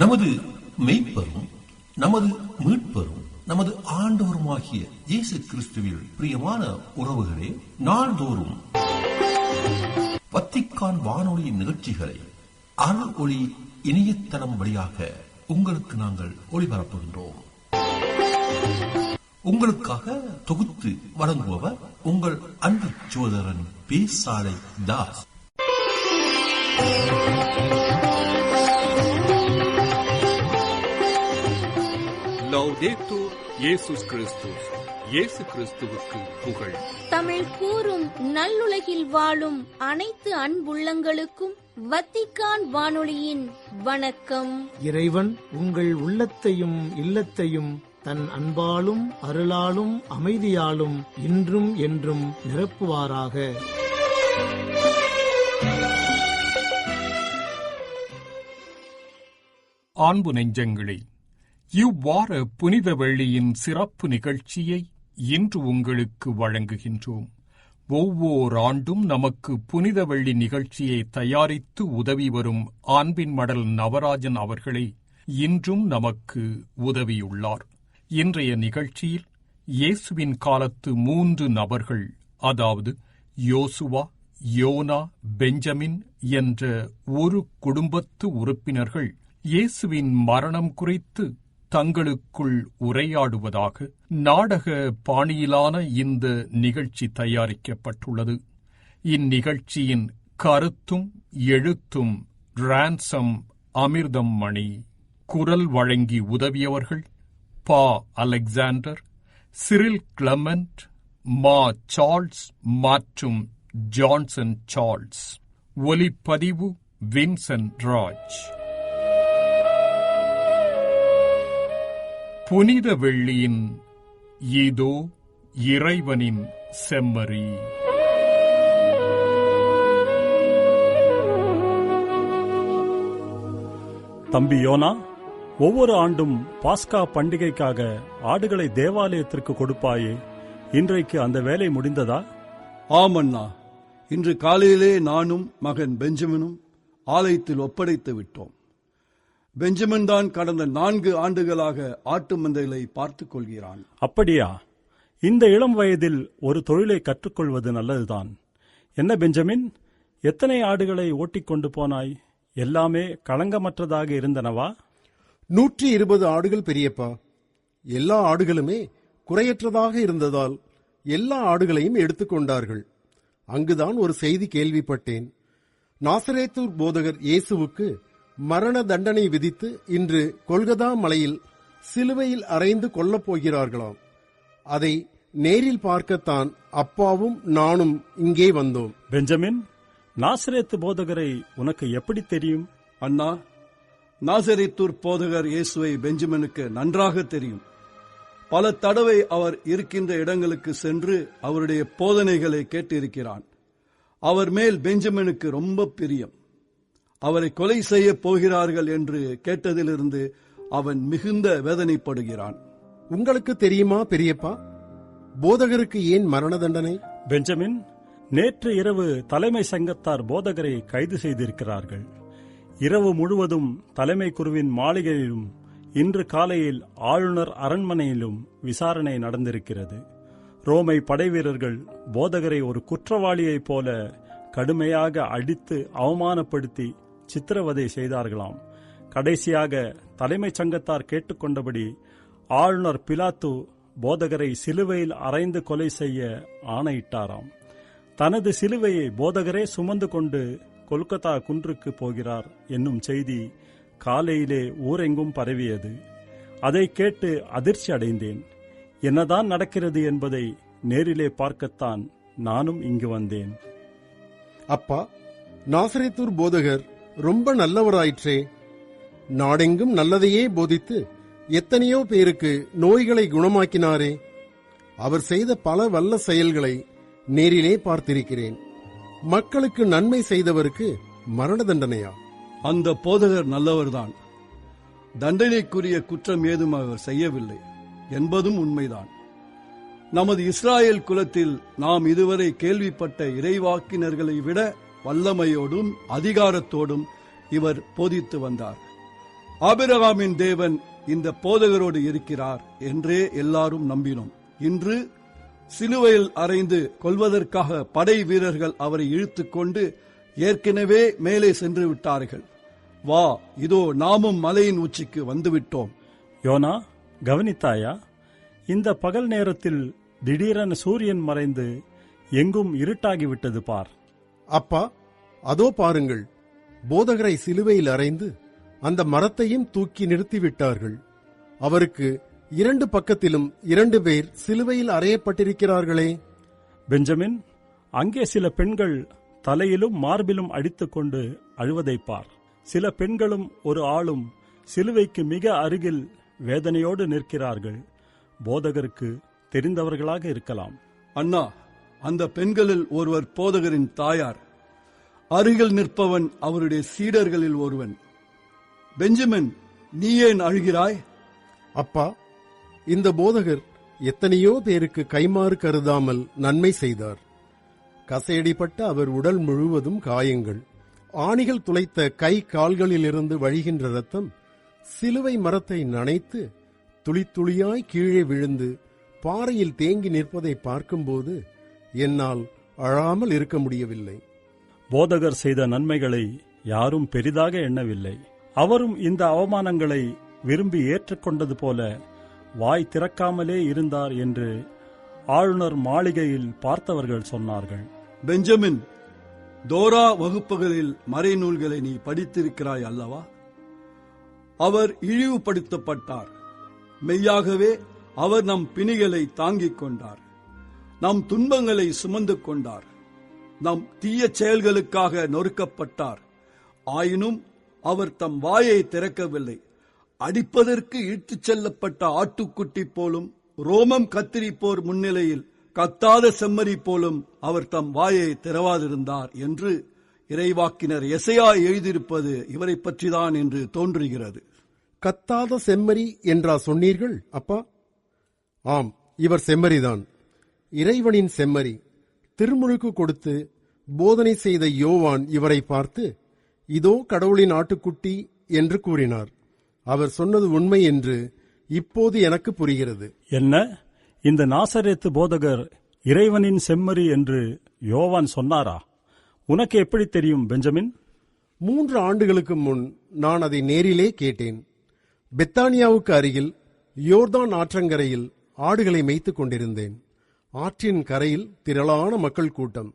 நமது மெய்ப்பரும் நமது மீட்பரும் நமது ஆண்டவருமாகிய இயேசு கிறிஸ்துவில் பிரியமான உறவுகளே, நாள்தோறும் வத்திக்கான் வானொலியின் நிகழ்ச்சிகளை அருள் ஒளி இணையதளம் வழியாக உங்களுக்கு நாங்கள் ஒளிபரப்புகின்றோம். உங்களுக்காக தொகுத்து வழங்குபவர் உங்கள் அன்பு சகோதரன் பேசாலை தாஸ். லௌதேத்தூர் இயேசுஸ் கிறிஸ்துஸ். இயேசு கிறிஸ்துவுக்கு புகழ். தமிழ் கூறும் நல்லுலகில் வாழும் அனைத்து அன்புள்ளங்களுக்கும் வத்திக்கான் வானொலியின் வணக்கம். இறைவன் உங்கள் உள்ளத்தையும் இல்லத்தையும் தன் அன்பாலும் அருளாலும் அமைதியாலும் இன்றும் என்றும் நிரப்புவாராக. அன்பு நெஞ்சங்களே, இவ்வார புனித வெள்ளியின் சிறப்பு நிகழ்ச்சியை இன்று உங்களுக்கு வழங்குகின்றோம். ஒவ்வொரு ஆண்டும் நமக்கு புனித வெள்ளி நிகழ்ச்சியை தயாரித்து உதவி வரும் அன்பின் மடல் நவராஜன் அவர்களே இன்றும் நமக்கு உதவியுள்ளார். இன்றைய நிகழ்ச்சியில் இயேசுவின் காலத்து 3 நபர்கள், அதாவது யோசுவா, யோனா, பெஞ்சமின் என்ற ஒரு குடும்பத்து உறுப்பினர்கள் இயேசுவின் மரணம் குறித்து தங்களுக்குள் உரையாடுவதாக நாடக பாணியிலான இந்த நிகழ்ச்சி தயாரிக்கப்பட்டுள்ளது. இந்நிகழ்ச்சியின் கருத்தும் எழுத்தும் ரான்சம் அமிர்தம் மணி. குரல் வழங்கி உதவியவர்கள் பா அலெக்சாண்டர், சிரில் கிளமெண்ட், மா சார்ல்ஸ் மற்றும் ஜான்சன் சார்ல்ஸ். ஒலிப்பதிவு வின்சென்ட் ராஜ். புனித வெள்ளியின் இதோ இறைவனின் செம்மறி. தம்பி யோனா, ஒவ்வொரு ஆண்டும் பாஸ்கா பண்டிகைக்காக ஆடுகளை தேவாலயத்திற்கு கொடுப்பாயே, இன்றைக்கு அந்த வேலை முடிந்ததா? ஆமண்ணா, இன்று காலையிலே நானும் மகன் பெஞ்சமினும் ஆலயத்தில் ஒப்படைத்து விட்டோம். பெஞ்சமின் தான் கடந்த 4 ஆண்டுகளாக ஆட்டு மந்தைகளை பார்த்துக் கொள்கிறான். அப்படியா? இந்த இளம் வயதில் ஒரு தொழிலை கற்றுக்கொள்வது நல்லதுதான். என்ன பெஞ்சமின், எத்தனை ஆடுகளை ஓட்டிக்கொண்டு போனாய்? எல்லாமே களங்கமற்றதாக இருந்தனவா? 120 ஆடுகள் பெரியப்பா. எல்லா ஆடுகளுமே குறையற்றதாக இருந்ததால் எல்லா ஆடுகளையும் எடுத்துக்கொண்டார்கள். அங்குதான் ஒரு செய்தி கேள்விப்பட்டேன். நாசரேத்தூர் போதகர் இயேசுவுக்கு மரண தண்டனை விதித்து இன்று கொல்கதா மலையில் சிலுவையில் அறைந்து கொல்லப் போகிறார்களாம். அதை நேரில் பார்க்கத்தான் அப்பாவும் நானும் இங்கே வந்தோம். பெஞ்சமின், நாசரேத்து போதகரை உனக்கு எப்படி தெரியும்? அண்ணா, நாசரேத்தூர் போதகர் இயேசுவை பெஞ்சமினுக்கு நன்றாக தெரியும். பல தடவை அவர் இருக்கின்ற இடங்களுக்கு சென்று அவருடைய போதனைகளை கேட்டிருக்கிறான். அவர் மேல் பெஞ்சமினுக்கு ரொம்ப பிரியம். அவரை கொலை செய்ய போகிறார்கள் என்று கேட்டதிலிருந்து அவன் மிகுந்த வேதனைப்படுகிறான். உங்களுக்கு தெரியுமா பெரியப்பா, போதகருக்கு ஏன் மரண தண்டனை? பெஞ்சமின், நேற்று இரவு தலைமை சங்கத்தார் போதகரை கைது செய்திருக்கிறார்கள். இரவு முழுவதும் தலைமை குருவின் மாளிகையிலும் இன்று காலையில் ஆளுநர் அரண்மனையிலும் விசாரணை நடந்திருக்கிறது. ரோமை படைவீரர்கள் போதகரை ஒரு குற்றவாளியைப் போல கடுமையாக அடித்து அவமானப்படுத்தி சித்திரவதை செய்தார்களாம். கடைசியாக தலைமைச் சங்கத்தார் கேட்டுக்கொண்டபடி ஆளுநர் பிலாத்து போதகரை சிலுவையில் அறைந்து கொலை செய்ய ஆணையிட்டாராம். தனது சிலுவையை போதகரே சுமந்து கொண்டு கொல்கத்தா குன்றுக்கு போகிறார் என்னும் செய்தி காலையிலே ஊரெங்கும் பரவியது. அதை கேட்டு அதிர்ச்சி அடைந்தேன். என்னதான் நடக்கிறது என்பதை நேரிலே பார்க்கத்தான் நானும் இங்கு வந்தேன். அப்பா, நாசரேத்தூர் போதகர் ரொம்ப நல்லவராயிற்றே. நாடெங்கும் நல்லதையே போதித்து எத்தனையோ பேருக்கு நோய்களை குணமாக்கினாரே. அவர் செய்த பல வல்ல செயல்களை நேரிலே பார்த்திருக்கிறேன். மக்களுக்கு நன்மை செய்தவருக்கு மரண தண்டனையா? அந்த போதகர் நல்லவர்தான். தண்டனைக்குரிய குற்றம் ஏதும் அவர் செய்யவில்லை என்பதும் உண்மைதான். நமது இஸ்ராயேல் குலத்தில் நாம் இதுவரை கேள்விப்பட்ட இறைவாக்கினர்களை விட வல்லமையோடும் அதிகாரத்தோடும் இவர் போதித்து வந்தார். ஆபிரகாமின் தேவன் இந்த போதகரோடு இருக்கிறார் என்றே எல்லாரும் நம்பினோம். இன்று சிலுவையில் அறைந்து கொல்வதற்காக படை வீரர்கள் அவரை இழுத்துக் கொண்டு ஏற்கனவே மேலே சென்று விட்டார்கள். வா, இதோ நாமும் மலையின் உச்சிக்கு வந்துவிட்டோம். யோனா, கவனித்தாயா? இந்த பகல் நேரத்தில் திடீரென சூரியன் மறைந்து எங்கும் இருட்டாகிவிட்டது பார். அப்பா, அதோ பாருங்கள், போதகரை சிலுவையில் அறைந்து அந்த மரத்தையும் தூக்கி நிறுத்திவிட்டார்கள். அவருக்கு 2 பக்கத்திலும் 2 பேர் சிலுவையில் அறையப்பட்டிருக்கிறார்களே. பெஞ்சமின், அங்கே சில பெண்கள் தலையிலும் மார்பிலும் அடித்துக்கொண்டு அழுவதைப் பார். சில பெண்களும் ஒரு ஆளும் சிலுவைக்கு மிக அருகில் வேதனையோடு நிற்கிறார்கள். போதகருக்கு தெரிந்தவர்களாக இருக்கலாம். அண்ணா, அந்த பெண்களில் ஒருவர் போதகரின் தாயார். அருகில் நிற்பவன் அவருடைய சீடர்களில் ஒருவன். பெஞ்சமின், நீ ஏன் அழுகிறாய்? அப்பா, இந்த போதகர் எத்தனையோ பேருக்கு கைமாறு கருதாமல் நன்மை செய்தார். கசையடிப்பட்ட அவர் உடல் முழுவதும் காயங்கள், ஆணிகள் துளைத்த கை கால்களிலிருந்து வழிகின்ற ரத்தம் சிலுவை மரத்தை நனைத்து துளி துளியாய் கீழே விழுந்து பாறையில் தேங்கி நிற்பதை பார்க்கும்போது என்னால் அழாமல் இருக்க முடியவில்லை. போதகர் செய்த நன்மைகளை யாரும் பெரிதாக எண்ணவில்லை. அவரும் இந்த அவமானங்களை விரும்பி ஏற்றுக்கொண்டது போல வாய் திறக்காமலே இருந்தார் என்று ஆளுநர் மாளிகையில் பார்த்தவர்கள் சொன்னார்கள். பெஞ்சமின், தோரா வகுப்புகளில் மறைநூல்களை நீ படித்திருக்கிறாய் அல்லவா? அவர் இழிவுபடுத்தப்பட்டார். மெய்யாகவே அவர் நம் பிணிகளை தாங்கிக் கொண்டார், நம் துன்பங்களை சுமந்து கொண்டார், நம் தீய செயல்களுக்காக நொறுக்கப்பட்டார். ஆயினும் அவர் தம் வாயை திறக்கவில்லை. அடிப்பதற்கு இழுத்துச் செல்லப்பட்ட ஆட்டுக்குட்டி போலும், ரோமம் கத்திரிப்போர் முன்னிலையில் கத்தாத செம்மறி போலும் அவர் தம் வாயை திறவாதிருந்தார் என்று இறைவாக்கினர் எசையா எழுதியிருப்பது இவரை பற்றிதான் என்று தோன்றுகிறது. கத்தாத செம்மறி என்றா சொன்னீர்கள் அப்பா? ஆம், இவர் செம்மறிதான், இறைவனின் செம்மறி. திருமுழுக்கு கொடுத்து போதனை செய்த யோவான் இவரை பார்த்து, இதோ கடவுளின் ஆட்டுக்குட்டி என்று கூறினார். அவர் சொன்னது உண்மை என்று இப்போது எனக்கு புரிகிறது. என்ன, இந்த நாசரேத்து போதகர் இறைவனின் செம்மறி என்று யோவான் சொன்னாரா? உனக்கு எப்படி தெரியும் பெஞ்சமின்? 3 ஆண்டுகளுக்கு முன் நான் அதை நேரிலே கேட்டேன். பெத்தானியாவுக்கு அருகில் யோர்தான் ஆற்றங்கரையில் ஆடுகளை மேய்த்துக் கொண்டிருந்தேன். ஆற்றின் கரையில் திரளான மக்கள் கூட்டம்.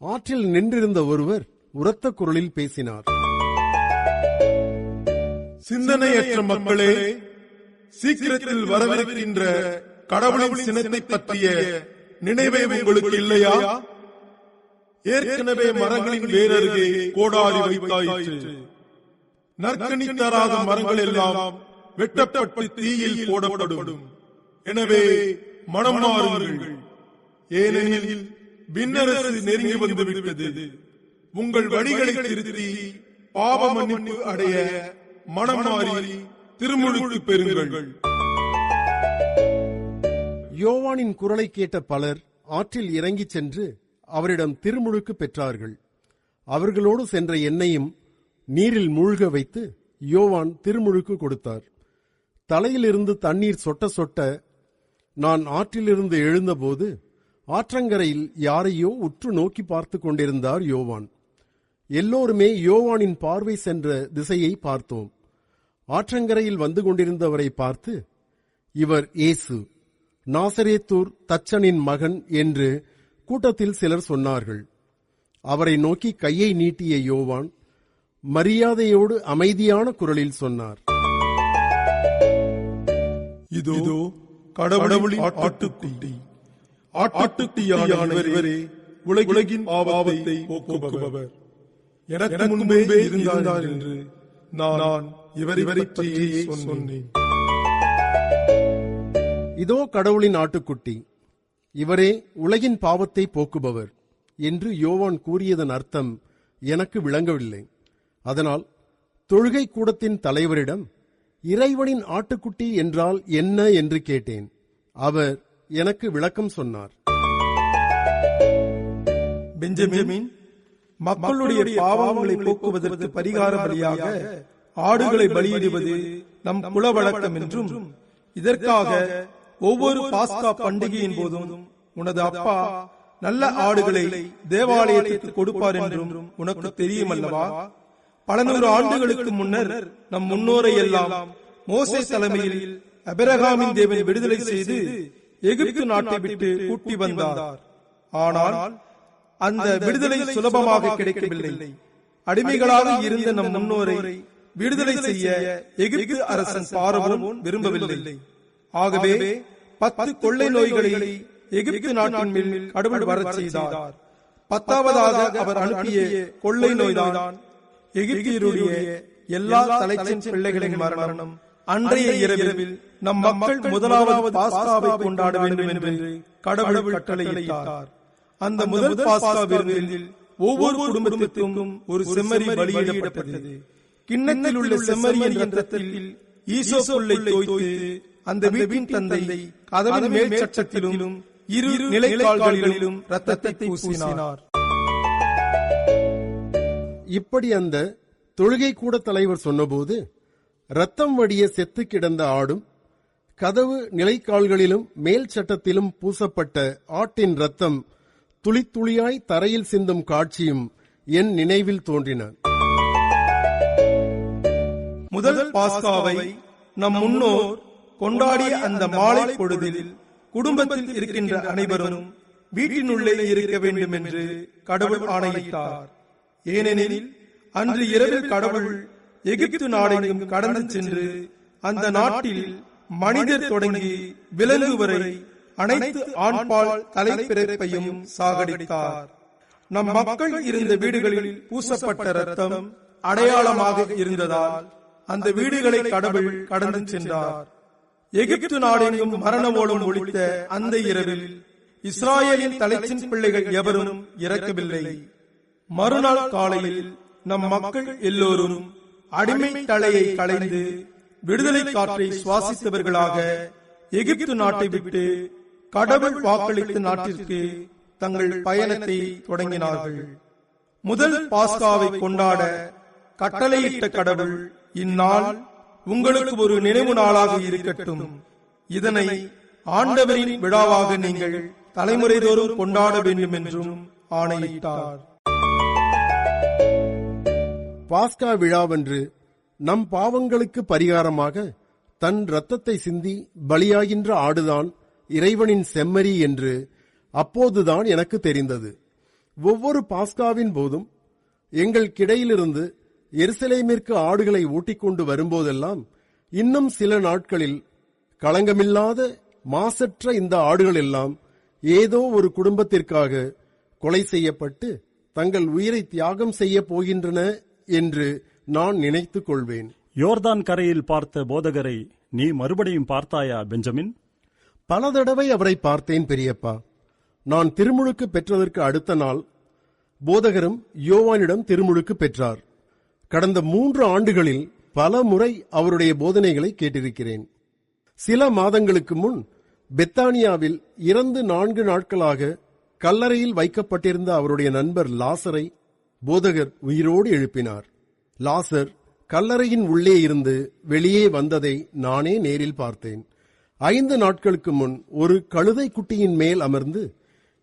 ஆற்றில் நின்றிருந்த ஒருவர் உரத்த குரலில் பேசினார். சிந்தனையற்ற மக்களே, சீக்கிரத்தில் வரவிருக்கின்ற கடவுளின் சினத்தை பற்றிய நினைவே உங்களுக்கு இல்லையா? ஏற்கனவே மரங்களின் வேரருகே கோடாரி வைத்தாயிற்று. நற்கனி தராத மரங்கள் எல்லாம் வெட்டப்பட்டு தீயில் போடப்படும். எனவே மனம் மாறுங்கள், ஏனெனில் விண்ணரசு நெருங்கி வந்துவிட்டது. உங்கள் வழிகளை திருத்தி பாவ மன்னிப்பு அடைய மனம் மாறி திருமுழுக்கு பெறுங்கள். யோவானின் குரலை கேட்ட பலர் ஆற்றில் இறங்கிச் சென்று அவரிடம் திருமுழுக்கு பெற்றார்கள். அவர்களோடு சென்ற என்னையும் நீரில் மூழ்க வைத்து யோவான் திருமுழுக்கு கொடுத்தார். தலையிலிருந்து தண்ணீர் சொட்ட சொட்ட நான் ஆற்றிலிருந்து எழுந்தபோது ஆற்றங்கரையில் யாரையோ உற்று நோக்கி பார்த்து கொண்டிருந்தார் யோவான். எல்லோருமே யோவானின் பார்வை சென்ற திசையை பார்த்தோம். ஆற்றங்கரையில் வந்து கொண்டிருந்தவரை பார்த்து, இவர் இயேசு, நாசரேத்தூர் தச்சனின் மகன் என்று கூட்டத்தில் சிலர் சொன்னார்கள். அவரை நோக்கி கையை நீட்டிய யோவான் மரியாதையோடு அமைதியான குரலில் சொன்னார், இதோ கடவுளின் ஆட்டுக்குட்டி. ஆட்டுக்குட்டியான இவரே உலகின் பாவத்தை போக்குபவர். எனக்கு முன்பே இருந்தார் என்று நான் இவரை பற்றியே சொன்னேன். இதோ கடவுளின் ஆட்டுக்குட்டி, இவரே உலகின் பாவத்தை போக்குபவர் என்று யோவான் கூறியதன் அர்த்தம் எனக்கு விளங்கவில்லை. அதனால் தொழுகை கூடத்தின் தலைவரிடம் இறைவனின் ஆட்டுக்குட்டி என்றால் என்ன என்று கேட்டேன். அவர் எனக்கு விளக்கம் சொன்னார். பெஞ்சமின், மக்களுடைய பாவங்களை போக்குவதற்கு பரிகார பலியாக ஆடுகளை பலியிடுவது நம் குல வழக்கம் என்றும், இதற்காக ஒவ்வொரு பாஸ்கா பண்டிகையின் போதும் உனது அப்பா நல்ல ஆடுகளை தேவாலயத்திற்கு கொடுப்பார் என்றும் உனக்கு தெரியும் அல்லவா? பல நூறு ஆண்டுகளுக்கு முன்னர் நம் முன்னோரை எல்லாம் மோசே தலைமையில் அபிரகாமின் தேவன் விடுதலை செய்து எகிப்து நாட்டை விட்டு கூட்டி வந்தார். ஆனால் அந்த விடுதலை சுலபமாக கிடைக்கவில்லை. அடிமைகளாக இருந்த நம் முன்னோரை விடுதலை செய்ய எகிப்து அரசன் பார்வோன் விரும்பவில்லை. ஆகவே 10 கொள்ளை நோய்களை எகிப்து நாட்டின் மேல் கடவுள் வரச் செய்தார். 10வதாக அவர் அனுப்பிய கொள்ளை நோய்தான் எகிப்தியருடைய எல்லா தலைச்சன் பிள்ளைகளின் மரணம். அன்றைய இரவில் நம் மக்கள் முதலாவது பாஸ்காவை கொண்டாட வேண்டும் என்று கடவுள் கட்டளையிட்டார். அந்த முதல் பாஸ்கா விருந்தில் ஒவ்வொரு குடும்பத்திற்கும் ஒரு செம்மறி பலியிடப்பட்டது. கிண்ணத்தில் உள்ள செம்மறியின் இரத்தத்தில் ஈசோப்புல்லை தோய்த்து அந்த வீட்டின் தந்தை கதவின் மேல் சட்டத்திலும் 2 நிலைக்கால்களிலும் இரத்தத்தை பூசினார். இப்படி அந்த தொழுகை கூட தலைவர் சொன்னபோது, ரத்தம் வடிய செத்து கிடந்த ஆடும் கதவு நிலைக்கால்களிலும் மேல் சட்டத்திலும் பூசப்பட்ட ஆட்டின் ரத்தம் துளி துளியாய் தரையில் சிந்தும் காட்சியும் என் நினைவில் தோன்றின. முதல் பாஸ்காவை நம் முன்னோர் கொண்டாடிய அந்த மாலை பொழுதில் குடும்பத்தில் இருக்கின்ற அனைவரும் வீட்டினுள்ளே இருக்க வேண்டும் என்று கடவுள் ஆணையிட்டார். ஏனெனில் அன்று இரவில் கடவுள் எகிப்து நாடெங்கும் கடந்து சென்று அந்த நாட்டில் மனிதர் தொடங்கி விலங்கு வரை அனைத்து ஆண்பால் தலைப்பிறப்பையும் சாகடித்தார். நம் மக்கள் இருந்த வீடுகளில் பூசப்பட்ட ரத்தம் அடையாளமாக இருந்ததால் அந்த வீடுகளை கடவுள் கடந்து சென்றார். எகிப்து நாடெங்கும் மரண ஓலம் ஒலித்த அந்த இரவில் இஸ்ராயேலின் தலைச்சின் பிள்ளைகள் எவரும் இறக்கவில்லை. மறுநாள் காலையில் நம் மக்கள் எல்லோரும் அடிமை தலையை களைந்து விடுதலை காற்றை சுவாசித்தவர்களாக எகிப்து நாட்டை விட்டு கடவுள் வாக்களித்த நாட்டிற்கு தங்கள் பயணத்தை தொடங்கினார்கள். முதல் பாஸ்காவை கொண்டாட கட்டளையிட்ட கடவுள், இந்நாள் உங்களுக்கு ஒரு நினைவு நாளாக இருக்கட்டும். இதனை ஆண்டவரின் விழாவாக நீங்கள் தலைமுறை தோறும் கொண்டாட வேண்டும் என்றும் ஆணையிட்டார். பாஸ்கா விழாவன்று நம் பாவங்களுக்கு பரிகாரமாக தன் இரத்தத்தை சிந்தி பலியாகின்ற ஆடுதான் இறைவனின் செம்மறி என்று அப்போதுதான் எனக்கு தெரிந்தது. ஒவ்வொரு பாஸ்காவின் போதும் எங்கள் கிடையிலிருந்து எருசலேமிற்கு ஆடுகளை ஓட்டிக்கொண்டு வரும்போதெல்லாம் இன்னும் சில நாட்களில் களங்கமில்லாத மாசற்ற இந்த ஆடுகள் எல்லாம் ஏதோ ஒரு குடும்பத்திற்காக கொலை செய்யப்பட்டு தங்கள் உயிரை தியாகம் செய்ய போகின்றன என்று நான் நினைத்துக் கொள்வேன். யோர்தான் கரையில் பார்த்த போதகரை நீ மறுபடியும் பார்த்தாயா பெஞ்சமின்? பல தடவை அவரை பார்த்தேன் பெரியப்பா. நான் திருமுழுக்கு பெற்றதற்கு அடுத்த நாள் போதகரும் யோவானிடம் திருமுழுக்கு பெற்றார். கடந்த 3 ஆண்டுகளில் பல முறை அவருடைய போதனைகளை கேட்டிருக்கிறேன். சில மாதங்களுக்கு முன் பெத்தானியாவில் இறந்து 4 நாட்களாக கல்லறையில் வைக்கப்பட்டிருந்த அவருடைய நண்பர் லாசரை போதகர் உயிரோடு எழுப்பினார். லாசர் கல்லறையின் உள்ளே இருந்து வெளியே வந்ததை நானே நேரில் பார்த்தேன். 5 நாட்களுக்கு முன் ஒரு கழுதை குட்டியின் மேல் அமர்ந்து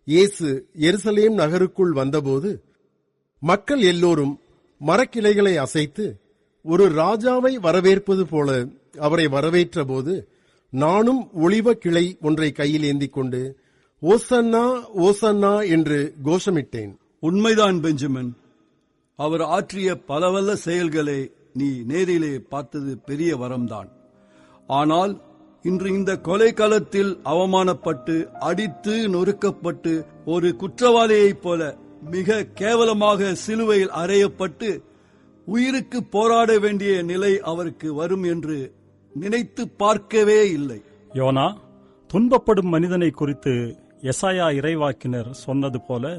இயேசு எருசலேம் நகருக்குள் வந்தபோது மக்கள் எல்லோரும் மரக்கிளைகளை அசைத்து ஒரு ராஜாவை வரவேற்பது போல அவரை வரவேற்ற போது நானும் ஒலிவ கிளை ஒன்றை கையில் ஏந்திக் கொண்டு ஓசன்னா ஓசன்னா என்று கோஷமிட்டேன். உண்மைதான் பெஞ்சமின், அவர் ஆற்றிய பலவல்ல செயல்களை நீ நேரிலே பார்த்தது பெரிய வரம்தான். ஆனால் இன்று இந்த கொலை களத்தில் அவமானப்பட்டு அடித்து நொறுக்கப்பட்டு ஒரு குற்றவாளியைப் போல மிக கேவலமாக சிலுவையில் அறையப்பட்டு உயிருக்கு போராட வேண்டிய நிலை அவருக்கு வரும் என்று நினைத்து பார்க்கவே இல்லை. யோனா, துன்பப்படும் மனிதனை குறித்து எசாயா இறைவாக்கினர் சொன்னது போல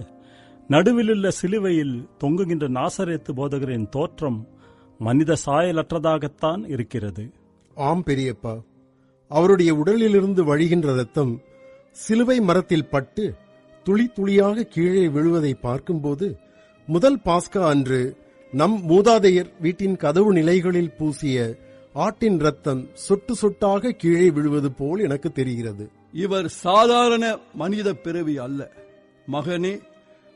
நடுவிலுள்ள சிலுவையில் தொங்குகின்ற நாசரேத்து போதகரின் தோற்றம் மனித சாயலற்றதாகத்தான் இருக்கிறது. ஆம் பெரியப்பா, அவருடைய உடலிலிருந்து வழிகின்ற ரத்தம் சிலுவை மரத்தில் பட்டு துளி துளியாக கீழே விழுவதை பார்க்கும்போது முதல் பாஸ்கா அன்று நம் மூதாதையர் வீட்டின் கதவு நிலைகளில் பூசிய ஆட்டின் ரத்தம் சொட்டு சொட்டாக கீழே விழுவது போல் எனக்கு தெரிகிறது. இவர் சாதாரண மனித பிறவி அல்ல. மகனே,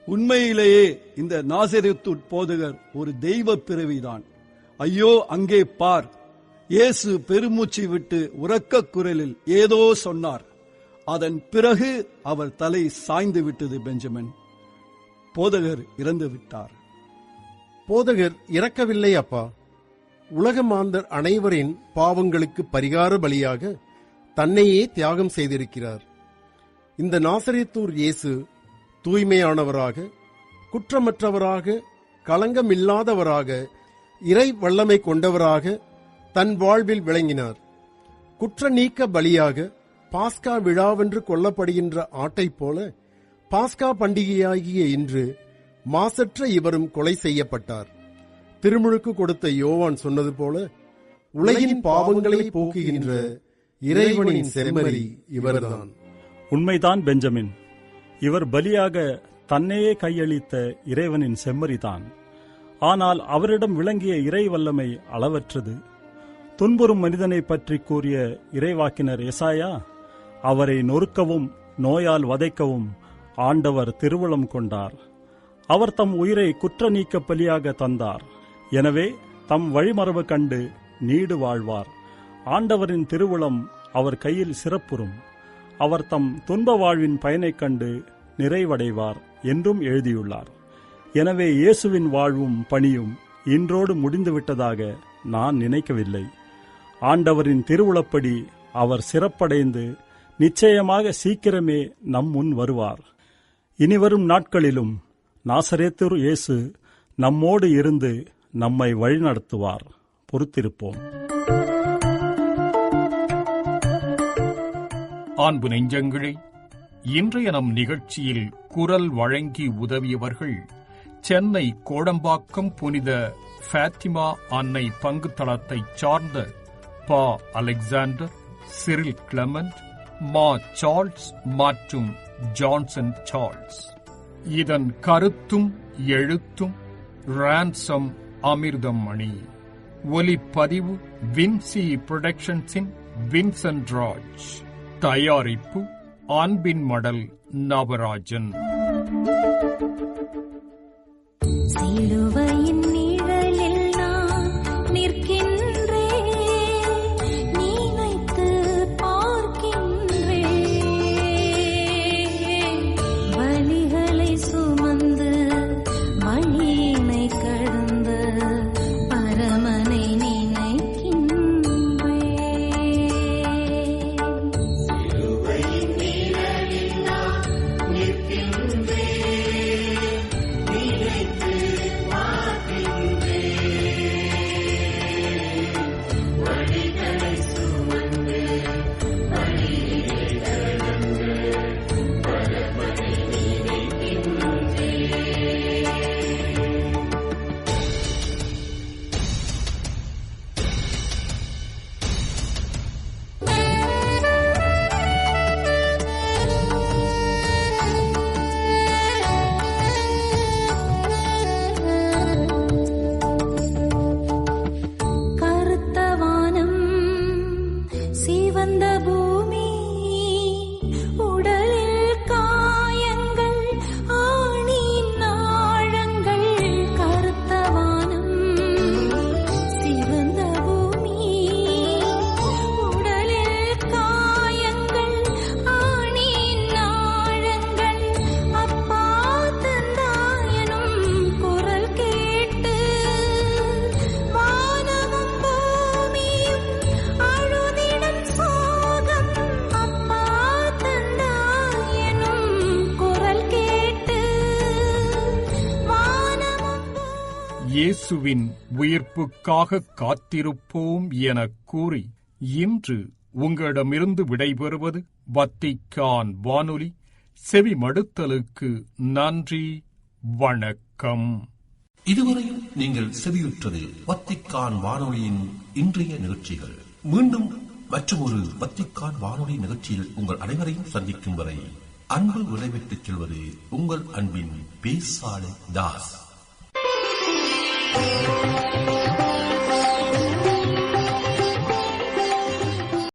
உண்மையிலேயே இந்த நாசரேத்து போதகர் ஒரு தெய்வ பிறவிதான். ஐயோ, அங்கே பார்! இயேசு பெருமூச்சு விட்டு உரக்க குரலில் ஏதோ சொன்னார். அதன் பிறகு அவர் தலை சாய்ந்து விட்டது. பெஞ்சமின், போதகர் இறந்து விட்டார். போதகர் இறக்கவில்லை அப்பா. உலக மாந்தர் அனைவரின் பாவங்களுக்கு பரிகார பலியாக தன்னையே தியாகம் செய்திருக்கிறார். இந்த நாசரேத்தூர் இயேசு தூய்மையானவராக, குற்றமற்றவராக, களங்கமில்லாதவராக, இறை வல்லமை கொண்டவராக தன் வாழ்வில் விளங்கினார். குற்ற நீக்க பலியாக பாஸ்கா விழாவென்று கொல்லப்படுகின்ற ஆட்டைப் போல பாஸ்கா பண்டிகையாகிய இன்று மாசற்ற இவரும் கொலை செய்யப்பட்டார். திருமுழுக்கு கொடுத்த யோவான் சொன்னது போல, உலகின் பாவங்களை போக்குகின்ற இறைவனின் செம்மறி இவர்தான். உண்மைதான் பெஞ்சமின், இவர் பலியாக தன்னையே கையளித்த இறைவனின் செம்மறிதான். ஆனால் அவரிடம் விளங்கிய இறை வல்லமை அளவற்றது. துன்புறும் மனிதனை பற்றி கூறிய இறைவாக்கினர் எசாயா, அவரை நொறுக்கவும் நோயால் வதைக்கவும் ஆண்டவர் திருவுளம் கொண்டார். அவர் தம் உயிரை குற்ற நீக்க பலியாக தந்தார். எனவே தம் வழிமரபு கண்டு நீடு வாழ்வார். ஆண்டவரின் திருவுளம் அவர் கையில் சிறப்புறும். அவர் தம் துன்ப வாழ்வின் பயனைக் கண்டு நிறைவடைவார் என்றும் எழுதியுள்ளார். எனவே இயேசுவின் வாழ்வும் பணியும் இன்றோடு முடிந்துவிட்டதாக நான் நினைக்கவில்லை. ஆண்டவரின் திருவுளப்படி அவர் சிறப்படைந்து நிச்சயமாக சீக்கிரமே நம் முன் வருவார். இனிவரும் நாட்களிலும் நாசரேத்தூர் இயேசு நம்மோடு இருந்து நம்மை வழிநடத்துவார். பொறுத்திருப்போம். அன்பு நெஞ்சங்களே, இன்றைய நம் நிகழ்ச்சியில் குரல் வழங்கி உதவியவர்கள் சென்னை கோடம்பாக்கம் புனித ஃபாத்திமா அன்னை பங்கு தளத்தைச் சார்ந்த பா அலெக்சாண்டர், சிரில் கிளமெண்ட், மா சார்ல்ஸ் மற்றும் ஜான்சன் சார்ல்ஸ். இதன் கருத்தும் எழுத்தும் ரான்சம் அமிர்தம் மணி. ஒலிப்பதிவு வின்சி புரொடக்ஷன்ஸின் வின்சென்ட் ராஜ். தயாரிப்பு அன்பின் மடல் நவராஜன். சிலுவையின் நிழலில் நான் நிற்கின்றேன், நினைத்து பார்க்கின்றேன். வலிகளை சுமந்து வழியினை கடந்து பரமனை நினைக்கின்றேன். சிலுவையின் நிழலில் நான் நிற்கின்றேன், நினைத்து பார்க்கின்றேன். வலிகளை சுமந்து வழியினை கடந்து பரமனை நினைக்கின்றேன். கருத்த வானம், சிவந்த பூமி, உடலில் காயங்கள், ஆணியின் ஆழங்கள். கருத்த வானம், சிவந்த பூமி, உடலில் காயங்கள், ஆணியின் ஆழங்கள். அப்பா தந்தாயனும் குரல் கேட்டு வானமும் பூமியும் அழுதிடும் சோகம். அப்பா தந்தாயனும் குரல் கேட்டு வானமும் இயேசுவின் உயிர்ப்புக்காக காத்திருப்போம் எனக் கூறி இன்று உங்களிடமிருந்து விடைபெறுவது வத்திக்கான் வானொலி. செவி மடுத்தலுக்கு நன்றி, வணக்கம். இதுவரையும் நீங்கள் செவியுற்றது வத்திக்கான் வானொலியின் இன்றைய நிகழ்ச்சிகள். மீண்டும் மற்றும் ஒரு வத்திக்கான் வானொலி நிகழ்ச்சியில் உங்கள் அனைவரையும் சந்திக்கும் வரை அன்பு விடைபெற்றுச் செல்வது உங்கள் அன்பின் பேசாலை தாஸ்.